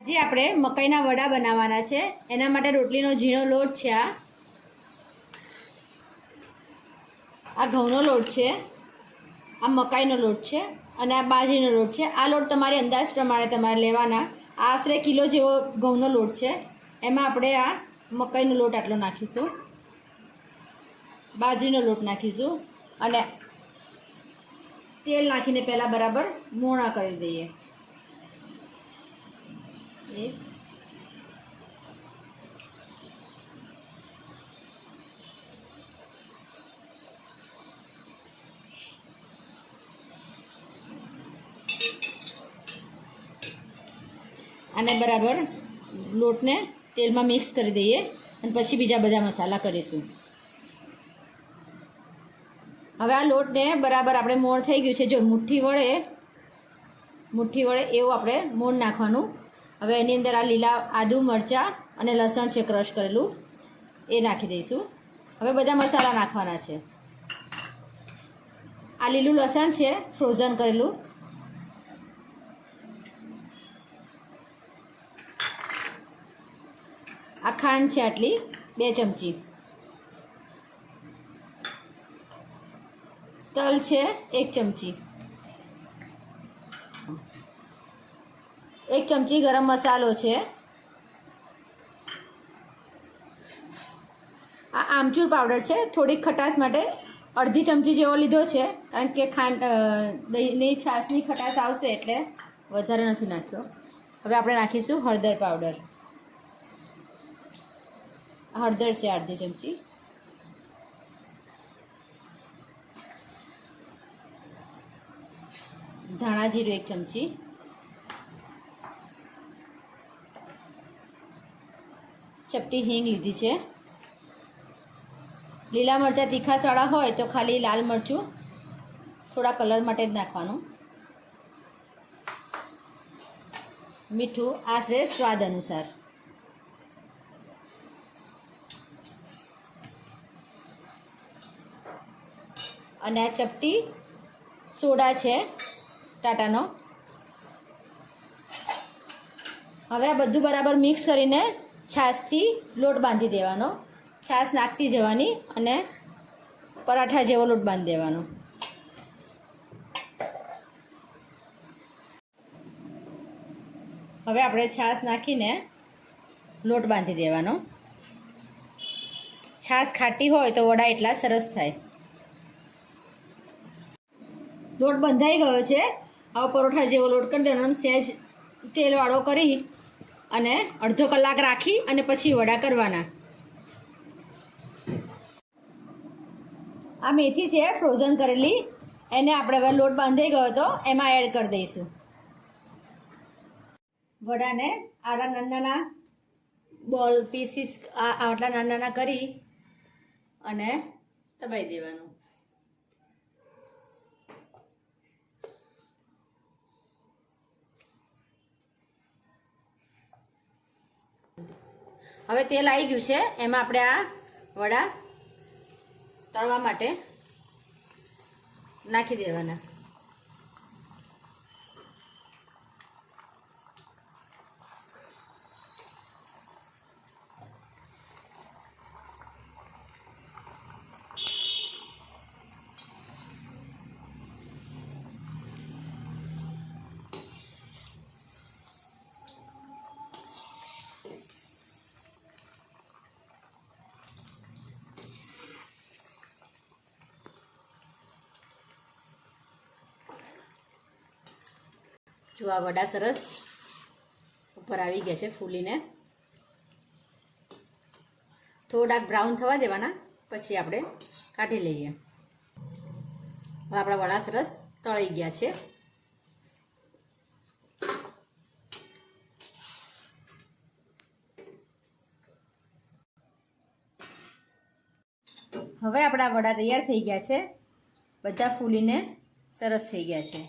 જે આપણે મકાઈના વડા બનાવવાના છે એના માટે રોટલીનો ઝીણો લોટ છે। આ ઘઉંનો લોટ છે, આ મકાઈનો લોટ છે અને આ બાજરીનો લોટ છે। આ લોટ તમારી અંદાજ પ્રમાણે તમારે લેવાના। આશરે કિલો જેવો ઘઉંનો લોટ છે, એમાં આપણે આ મકાઈનો લોટ આટલો નાખીશું, બાજરીનો લોટ નાખીશું અને તેલ નાખીને પહેલાં બરાબર મોણા કરી દઈએ। આને બરાબર લોટને તેલમાં મિક્સ કરી દઈએ અને પછી બીજા બધા મસાલા કરીશું। હવે આ લોટને બરાબર આપણે મોણ થઈ ગયું છે, જો મુઠ્ઠી વડે એવું આપણે મોણ નાખવાનું। હવે એની અંદર આ લીલા આદુ મરચાં અને લસણ છે ક્રશ કરેલું, એ નાખી દઈશું। હવે બધા મસાલા નાખવાના છે। આ લીલું લસણ છે ફ્રોઝન કરેલું, આ ખાંડ છે આટલી 2 ચમચી, તલ છે 1 ચમચી, 1 ચમચી ગરમ મસાલો છે। આ આમચૂર પાવડર છે, થોડીક ખટાશ માટે અડધી ચમચી જેવો લીધો છે, કારણ કે દહીંની છાશની ખટાશ આવશે એટલે વધારે નથી નાખ્યો। હવે આપણે નાખીશું હળદર પાવડર, હળદર છે અડધી ચમચી, ધાણા જીરું 1 ચમચી, ચપટી હિંગ લીધી છે। લીલા મરચાં તીખાસવાળા હોય તો ખાલી લાલ મરચું થોડા કલર માટે જ નાખવાનું। મીઠું આશરે સ્વાદ અનુસાર। અને આ ચપટી સોડા છે ટાટાનો। હવે આ બધું બરાબર મિક્સ કરીને છાશથી લોટ બાંધી દેવાનો, છાશ નાખતી જવાની અને પરાઠા જેવો લોટ બાંધી દેવાનો। હવે આપણે છાશ નાખીને લોટ બાંધી દેવાનો। છાશ ખાટી હોય તો વડા એટલા સરસ થાય। લોટ બંધાઈ ગયો છે, હવે પરોઠા જેવો લોટ કરી દેવાનો, સહેજ તેલવાળો કરી અને અડધો કલાક રાખી અને પછી વડા કરવાના। આ મેથી છે ફ્રોઝન કરેલી, એને આપણે હવે લોટ બાંધાઈ ગયો તો એમાં એડ કરી દઈશું। વડાને આટલા નાના બોલ પીસીસ આટલા નાના કરી અને દબાઈ દેવાનું। હવે તેલ આવી ગયું છે, એમાં આપણે આ વડા તળવા માટે નાખી દેવાના। જો આ વડા સરસ ઉપર આવી ગયા છે ફૂલીને, થોડાક બ્રાઉન થવા દેવાના, પછી આપણે કાઢી લઈએ। હવે આપણા વડા સરસ તળાઈ ગયા છે। હવે આપણા વડા તૈયાર થઈ ગયા છે, બધા ફૂલીને સરસ થઈ ગયા છે।